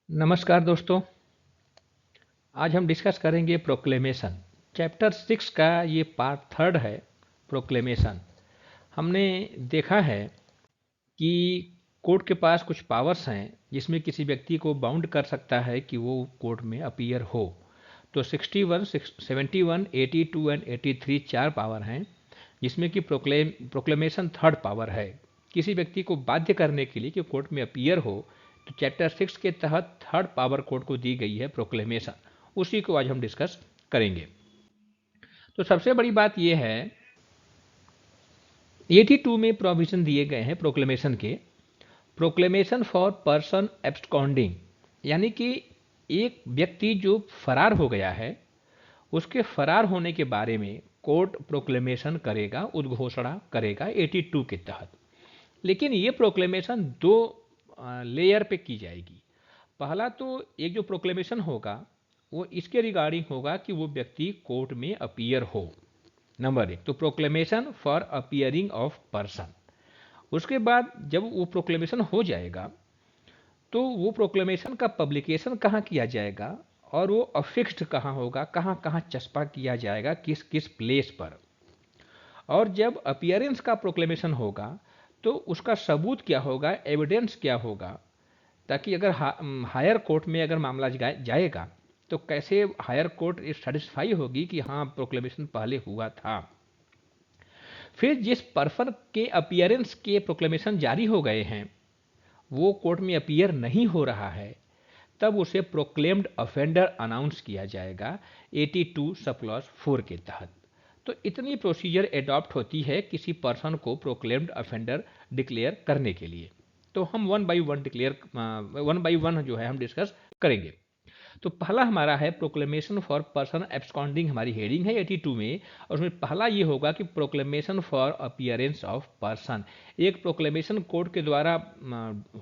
नमस्कार दोस्तों। आज हम डिस्कस करेंगे प्रोक्लेमेशन। चैप्टर 6 का ये पार्ट 3 है। प्रोक्लेमेशन हमने देखा है कि कोर्ट के पास कुछ पावर्स हैं जिसमें किसी व्यक्ति को बाउंड कर सकता है कि वो कोर्ट में अपीयर हो। तो 61, 71, 82 एंड 83 चार पावर हैं जिसमें कि प्रोक्लेमेशन थर्ड पावर है। किसी व्यक्ति को बाध्य करने के लिए कि कोर्ट में अपीयर हो, तो चैप्टर 6 के तहत थर्ड पावर कोर्ट को दी गई है प्रोक्लेमेशन। उसी को आज हम डिस्कस करेंगे। तो सबसे बड़ी बात यह है, 82 में प्रोविजन दिए गए हैं प्रोक्लेमेशन के। प्रोक्लेमेशन फॉर पर्सन एब्सकॉन्डिंग, यानी कि एक व्यक्ति जो फरार हो गया है, उसके फरार होने के बारे में कोर्ट प्रोक्लेमेशन करेगा, उद्घोषणा करेगा 82 के तहत। लेकिन ये प्रोक्लेमेशन दो लेयर पे की जाएगी। पहला तो एक जो प्रोक्लेमेशन होगा वो इसके रिगार्डिंग होगा कि वो व्यक्ति कोर्ट में अपीयर हो, नंबर एक। तो proclamation for appearing of person. उसके बाद जब वो प्रोक्लेमेशन हो जाएगा तो वो प्रोक्लेमेशन का पब्लिकेशन कहाँ किया जाएगा और वो अफिक्स्ड कहाँ होगा, कहाँ कहाँ चस्पा किया जाएगा, किस किस प्लेस पर। और जब अपीयरेंस का प्रोक्लेमेशन होगा तो उसका सबूत क्या होगा, एविडेंस क्या होगा, ताकि अगर हायर कोर्ट में अगर मामला जाएगा तो कैसे हायर कोर्ट सेटिस्फाई होगी कि हाँ प्रोक्लेमेशन पहले हुआ था। फिर जिस पर्सन के अपीयरेंस के प्रोक्लेमेशन जारी हो गए हैं वो कोर्ट में अपीयर नहीं हो रहा है, तब उसे प्रोक्लेम्ड ऑफेंडर अनाउंस किया जाएगा 82 सब क्लॉज 4 के तहत। तो इतनी प्रोसीजर एडॉप्ट होती है किसी पर्सन को प्रोक्लेम्ड ऑफेंडर डिक्लेयर करने के लिए। तो हम वन बाई वन जो है हम डिस्कस करेंगे। तो पहला हमारा है प्रोक्लेमेशन फॉर पर्सन एब्सकॉन्डिंग, हमारी हेडिंग है 82 में, और उसमें पहला ये होगा कि proclamation for appearance of person. एक प्रोक्लेमेशन कोर्ट के द्वारा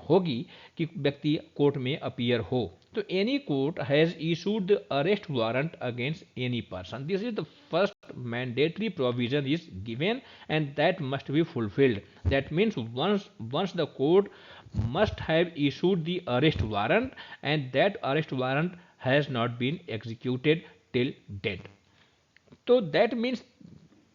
होगी कि व्यक्ति कोर्ट में अपीयर हो। तो any court has issued the arrest warrant against any person, this is the first mandatory provision is given and that must be fulfilled. That means once the court must have issued the arrest warrant and that arrest warrant has not been executed till date. So that means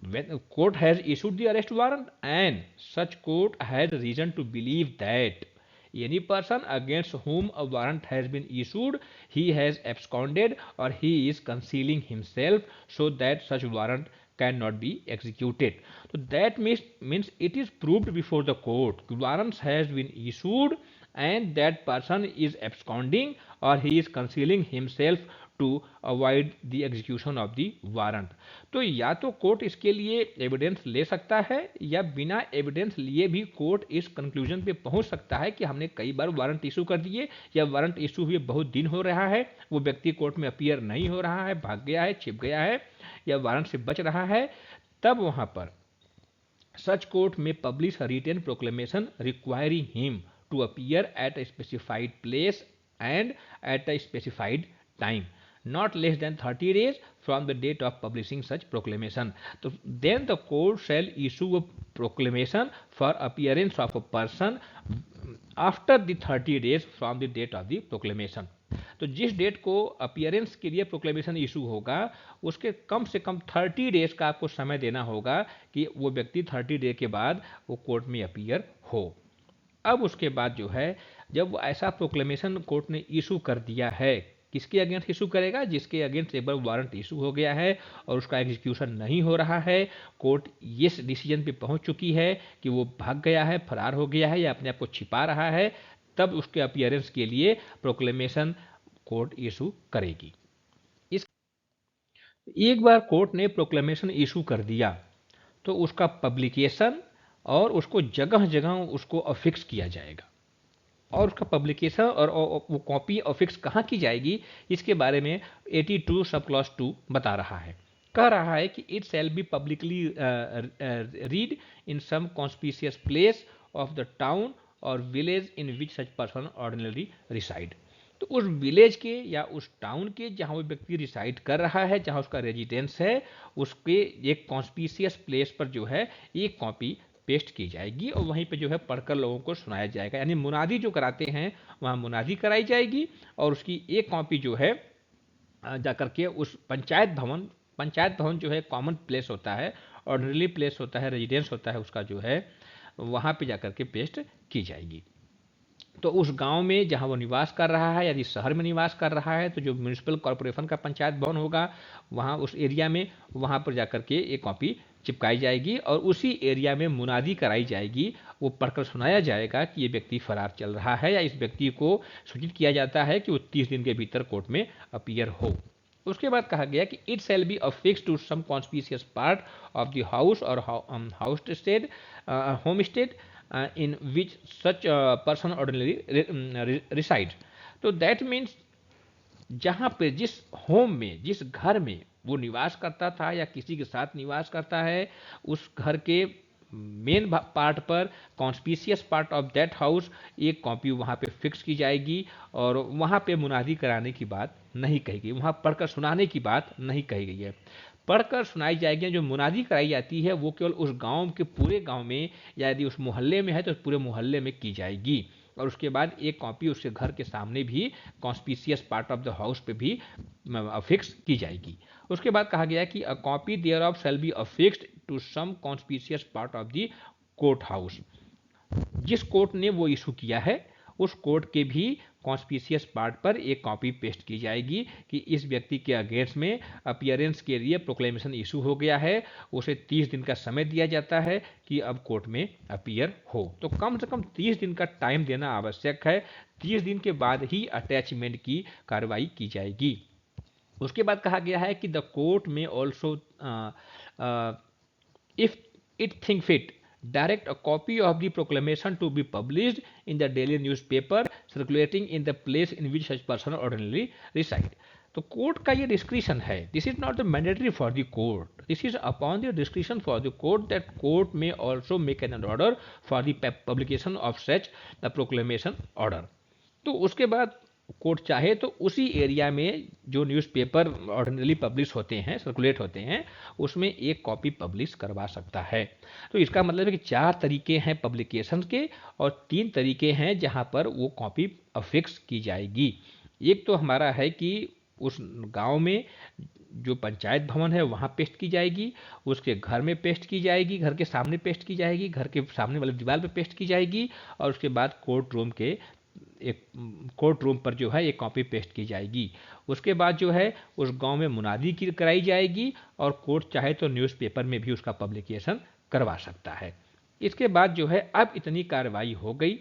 when the court has issued the arrest warrant and such court has reason to believe that any person against whom a warrant has been issued, he has absconded or he is concealing himself so that such warrant cannot be executed. So that means it is proved before the court warrants has been issued and that person is absconding or he is concealing himself to avoid the execution of the warrant. तो या तो court इसके लिए evidence ले सकता है या बिना एविडेंस लिए भी कोर्ट इस कंक्लूजन पे पहुंच सकता है कि हमने कई बार वारंट इशू कर दिए या वारंट इशू हुए बहुत दिन हो रहा है, वो व्यक्ति कोर्ट में अपीयर नहीं हो रहा है, भाग गया है, छिप गया है या वारंट से बच रहा है, तब वहां पर such court may publish a written proclamation requiring him to appear at a specified place and at a specified time, not less than 30 days from the date of publishing such proclamation. So then the court shall issue a proclamation for appearance of a person after the 30 days from the date of the proclamation. तो जिस date को appearance के लिए proclamation issue होगा उसके कम से कम 30 days का आपको समय देना होगा कि वो व्यक्ति 30 डे के बाद वो कोर्ट में अपीयर हो। अब उसके बाद जो है जब ऐसा प्रोक्लेमेशन कोर्ट ने इशू कर दिया है, किसके अगेंस्ट इशू करेगा, जिसके अगेंस्ट एक बार वारंट इशू हो गया है और उसका एग्जीक्यूशन नहीं हो रहा है, कोर्ट इस डिसीजन पे पहुंच चुकी है कि वो भाग गया है, फरार हो गया है या अपने आप को छिपा रहा है, तब उसके अपीयरेंस के लिए प्रोक्लेमेशन कोर्ट इशू करेगी। इस एक बार कोर्ट ने प्रोक्लेमेशन इशू कर दिया तो उसका पब्लिकेशन और उसको जगह जगह उसको अफिक्स किया जाएगा और उसका पब्लिकेशन और वो कॉपी अफिक्स कहाँ की जाएगी इसके बारे में 82 सब क्लॉज 2 बता रहा है। कह रहा है कि it shall be publicly read in some conspicuous place of the town or village in which such person ordinarily reside. तो उस विलेज के या उस टाउन के जहाँ वो व्यक्ति रिसाइड कर रहा है, जहाँ उसका रेजिडेंस है, उसके एक कॉन्स्पिशियस प्लेस पर जो है एक कॉपी पेस्ट की जाएगी और वहीं पे जो है पढ़कर लोगों को सुनाया जाएगा। यानी मुनादी जो कराते हैं वहाँ मुनादी कराई जाएगी और उसकी एक कॉपी जो है जाकर के उस पंचायत भवन जो है कॉमन प्लेस होता है, ऑर्डनरी प्लेस होता है, रेजिडेंस होता है उसका जो है, वहाँ पे जाकर के पेस्ट की जाएगी। तो उस गांव में जहां वो निवास कर रहा है, यदि शहर में निवास कर रहा है तो जो म्यूनिसिपल कॉरपोरेशन का पंचायत भवन होगा वहां उस एरिया में, वहां पर जाकर के एक कॉपी चिपकाई जाएगी और उसी एरिया में मुनादी कराई जाएगी। वो पढ़कर सुनाया जाएगा कि ये व्यक्ति फरार चल रहा है या इस व्यक्ति को सूचित किया जाता है कि वो 30 दिन के भीतर कोर्ट में अपीयर हो। उसके बाद कहा गया कि it shall be affix to some conspicuous part of the house or house stead homestead in which such a person ordinarily resides। तो दैट मीन्स जहाँ पे जिस होम में, जिस घर में वो निवास करता था या किसी के साथ निवास करता है, उस घर के मेन पार्ट पर, conspicuous part of that house, एक कॉपी वहाँ पे फिक्स की जाएगी और वहाँ पे मुनादी कराने की बात नहीं कही गई, वहाँ पढ़कर सुनाने की बात नहीं कही गई है। पढ़कर सुनाई जाएगी। जो मुनादी कराई जाती है वो केवल उस गांव के पूरे गांव में, या यदि उस मोहल्ले में है तो पूरे मोहल्ले में की जाएगी और उसके बाद एक कॉपी उसके घर के सामने भी conspicuous part of the house पे भी अफिक्स की जाएगी। उसके बाद कहा गया कि a copy thereof shall be affixed to some conspicuous part of the court house. जिस कोर्ट ने वो इशू किया है उस कोर्ट के भी कॉन्स्पिशियस पार्ट पर एक कॉपी पेस्ट की जाएगी कि इस व्यक्ति के अगेंस्ट में अपीयरेंस के लिए प्रोक्लेमेशन इशू हो गया है, उसे 30 दिन का समय दिया जाता है कि अब कोर्ट में अपीयर हो। तो कम से कम 30 दिन का टाइम देना आवश्यक है। 30 दिन के बाद ही अटैचमेंट की कार्रवाई की जाएगी। उसके बाद कहा गया है कि the court may also if it think fit direct a copy of the proclamation to be published in the daily newspaper circulating in the place in which such person ordinarily reside। तो court का ये discretion है, this is not the mandatory for the court, this is upon the discretion for the court that court may also make an order for the publication of such the proclamation order. तो उसके बाद court चाहे तो उसी area में जो newspaper ordinarily publish होते हैं, सर्कुलेट होते हैं, उसमें एक कॉपी पब्लिश करवा सकता है। तो इसका मतलब है कि 4 तरीके हैं पब्लिकेशन के और 3 तरीके हैं जहां पर वो कॉपी अफिक्स की जाएगी। एक तो हमारा है कि उस गांव में जो पंचायत भवन है वहाँ पेस्ट की जाएगी, उसके घर में पेस्ट की जाएगी, घर के सामने पेस्ट की जाएगी, घर के सामने वाले दीवार पे पेस्ट की जाएगी और उसके बाद कोर्ट रूम पर जो है एक कॉपी पेस्ट की जाएगी। उसके बाद जो है उस गांव में मुनादी की कराई जाएगी और कोर्ट चाहे तो न्यूज़पेपर में भी उसका पब्लिकेशन करवा सकता है। इसके बाद जो है अब इतनी कार्रवाई हो गई,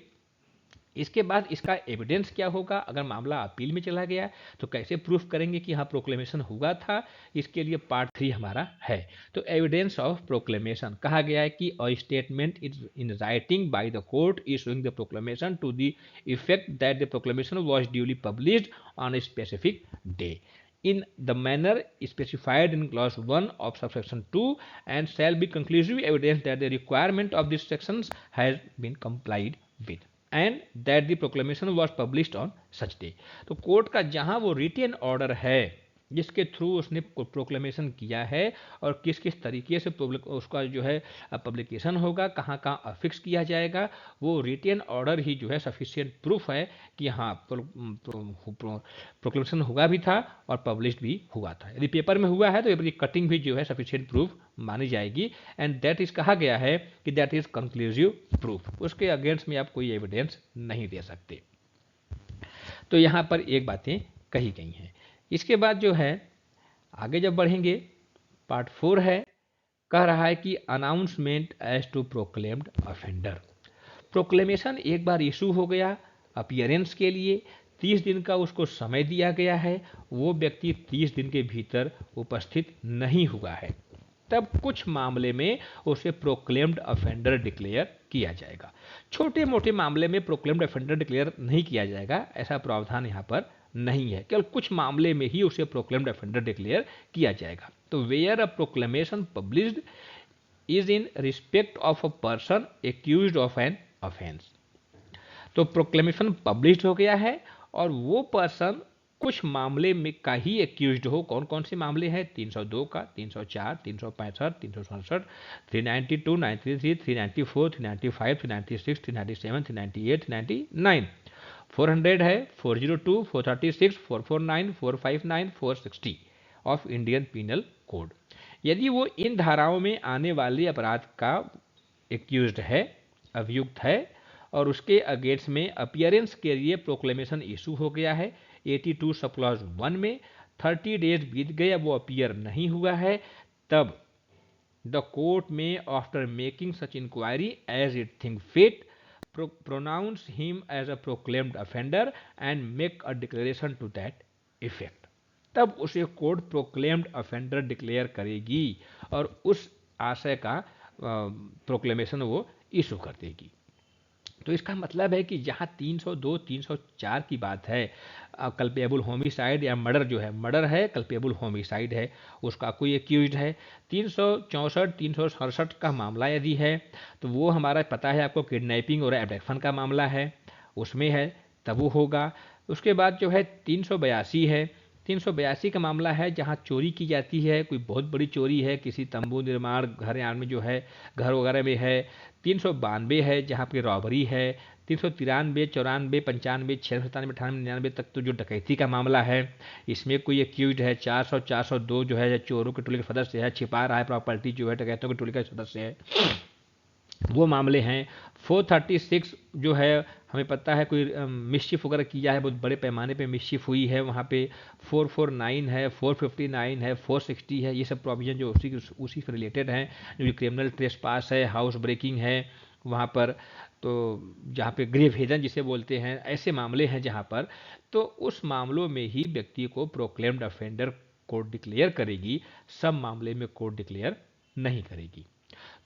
इसके बाद इसका एविडेंस क्या होगा? अगर मामला अपील में चला गया तो कैसे प्रूफ करेंगे कि हाँ प्रोक्लेमेशन हुआ था? इसके लिए पार्ट 3 हमारा है। तो एविडेंस ऑफ प्रोक्लेमेशन कहा गया है कि a statement is in writing by the court issuing the proclamation to the effect that the proclamation was duly published on a specific day in the manner specified in clause 1 of subsection 2 and shall be conclusive evidence that the requirement of these sections has been complied with and that the proclamation was published on such day। तो court का जहां वो retain order है जिसके through उसने proclamation किया है और किस किस तरीके से उसका जो है पब्लिकेशन होगा, कहाँ कहाँ अफिक्स किया जाएगा, वो रिटेन ऑर्डर ही जो है सफिशिएंट प्रूफ है कि हाँ प्रोक्लेमेशन हुआ भी था और पब्लिश भी हुआ था। यदि पेपर में हुआ है तो पेपर की कटिंग भी जो है सफिशिएंट प्रूफ मानी जाएगी एंड दैट इज कहा गया है कि दैट इज कंक्लूसिव प्रूफ, उसके अगेंस्ट में आप कोई एविडेंस नहीं दे सकते। तो यहाँ पर एक बातें कही गई हैं। इसके बाद जो है आगे जब बढ़ेंगे पार्ट 4 है, कह रहा है कि announcement as to proclaimed offender. Proclamation एक बार इशू हो गया अपीयरेंस के लिए, 30 दिन का उसको समय दिया गया है, वो व्यक्ति 30 दिन के भीतर उपस्थित नहीं हुआ है, तब कुछ मामले में उसे प्रोक्लेम्ड ऑफेंडर डिक्लेयर किया जाएगा। छोटे मोटे मामले में प्रोक्लेम्ड ऑफेंडर डिक्लेयर नहीं किया जाएगा, ऐसा प्रावधान यहाँ पर नहीं है, केवल कुछ मामले में ही उसे प्रोक्लेम्ड ऑफेंडर डिक्लेयर किया जाएगा। तो where a proclamation published is in respect of a person accused of an offence. तो प्रोक्लेमेशन पब्लिश्ड हो गया है और वो पर्सन कुछ मामले में का ही एक्यूज्ड हो। कौन कौन से मामले हैं? 302 का, 304, 365, 367, 392, 93, 394, 395, 396, 397, 398, 399, 400 है, 402, 436, 449, 459, 460 ऑफ इंडियन पीनल कोड। यदि वो इन धाराओं में आने वाले अपराध का एक्यूज्ड है, अभियुक्त है, और उसके अगेंस्ट में अपीयरेंस के लिए प्रोक्लेमेशन इशू हो गया है 82 सब क्लॉज 1 में, 30 डेज बीत गए, अब वो अपीयर नहीं हुआ है, तब द कोर्ट में after making such inquiry as it think fit pronounce him as a proclaimed offender and make a declaration to that effect। तब उसे कोर्ट प्रोक्लेम्ड ऑफेंडर डिक्लेयर करेगी और उस आशय का प्रोक्लेमेशन वो इशू कर देगी। तो इसका मतलब है कि जहाँ 302, 304 की बात है, कल्पेबल होमिसाइड या मर्डर जो है, मर्डर है, कल्पेबल होमिसाइड है, उसका कोई एक्यूज्ड है। 364, 367 का मामला यदि है तो वो हमारा पता है आपको किडनैपिंग और एब्डक्शन का मामला है, उसमें है, तब वो होगा। उसके बाद जो है 382 है, 382 का मामला है जहाँ चोरी की जाती है, कोई बहुत बड़ी चोरी है, किसी तंबू निर्माण घर यार्ड में जो है, घर वगैरह में है। 392 है जहाँ पे रॉबरी है। 393, 94, 95, 96, 97, 98, 99 तक तो जो डकैती का मामला है, इसमें कोई एक्यूज्ड है। 400, 402 जो है चोरों के टोली का सदस्य है, छिपा रहा है प्रॉपर्टी जो है, डकैतों की टोली का सदस्य है, वो मामले हैं। 436 जो है हमें पता है कोई मिस्चिफ वगैरह किया है, बहुत बड़े पैमाने पे मिस्चिफ हुई है, वहाँ पे 449 है, 459 है, 460 है, ये सब प्रोविजन जो उसी से रिलेटेड हैं। जो क्रिमिनल ट्रेसपास है, हाउस ब्रेकिंग है वहाँ पर, तो जहाँ पे गृह भेदन जिसे बोलते हैं, ऐसे मामले हैं जहाँ पर, तो उस मामलों में ही व्यक्ति को प्रोक्लेम्ड ऑफेंडर कोर्ट डिक्लेयर करेगी, सब मामले में कोर्ट डिक्लेयर नहीं करेगी।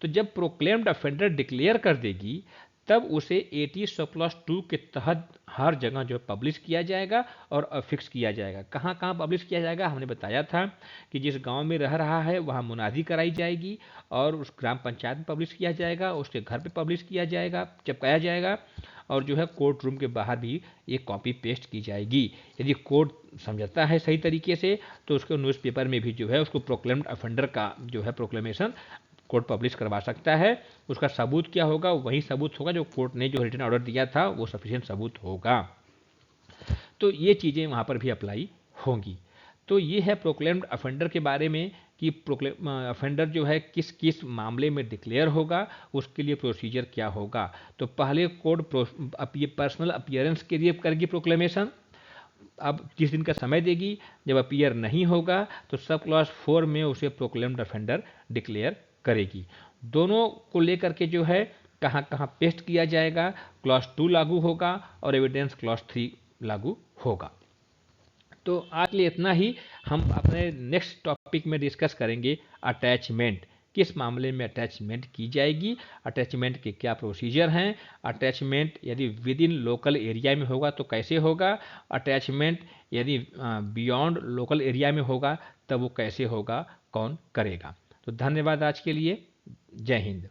तो जब प्रोक्लेम्ड ऑफेंडर डिक्लेयर कर देगी तब उसे 80 सब क्लॉज 2 के तहत हर जगह जो पब्लिश किया जाएगा और अफिक्स किया जाएगा। कहाँ कहाँ पब्लिश किया जाएगा? हमने बताया था कि जिस गांव में रह रहा है वहाँ मुनादी कराई जाएगी और उस ग्राम पंचायत में पब्लिश किया जाएगा, उसके घर पे पब्लिश किया जाएगा, चिपकाया जाएगा, और जो है कोर्ट रूम के बाहर भी एक कॉपी पेस्ट की जाएगी। यदि कोर्ट समझता है सही तरीके से तो उसको न्यूज़पेपर में भी जो है उसको प्रोक्लेम्ड ऑफेंडर का जो है प्रोक्लेमेशन कोर्ट पब्लिश करवा सकता है। उसका सबूत क्या होगा? वही सबूत होगा जो कोर्ट ने जो रिटन ऑर्डर दिया था, वो सफिशिएंट सबूत होगा। तो ये चीज़ें वहाँ पर भी अप्लाई होंगी। तो ये है प्रोक्लेम्ड ऑफेंडर के बारे में कि ऑफेंडर जो है किस किस मामले में डिक्लेयर होगा, उसके लिए प्रोसीजर क्या होगा। तो पहले कोर्ट पर्सनल अपीयरेंस के लिए करेगी प्रोक्लेमेशन, अब 30 दिन का समय देगी, जब अपीयर नहीं होगा तो सब क्लॉज 4 में उसे प्रोक्लेम्ड ऑफेंडर डिक्लेयर करेगी। दोनों को लेकर के जो है कहाँ कहाँ पेस्ट किया जाएगा, क्लॉज 2 लागू होगा और एविडेंस क्लॉज 3 लागू होगा। तो आज के लिए इतना ही। हम अपने नेक्स्ट टॉपिक में डिस्कस करेंगे अटैचमेंट, किस मामले में अटैचमेंट की जाएगी, अटैचमेंट के क्या प्रोसीजर हैं, अटैचमेंट यदि विद इन लोकल एरिया में होगा तो कैसे होगा, अटैचमेंट यदि बियॉन्ड लोकल एरिया में होगा तब वो कैसे होगा, कौन करेगा। तो धन्यवाद आज के लिए। जय हिंद।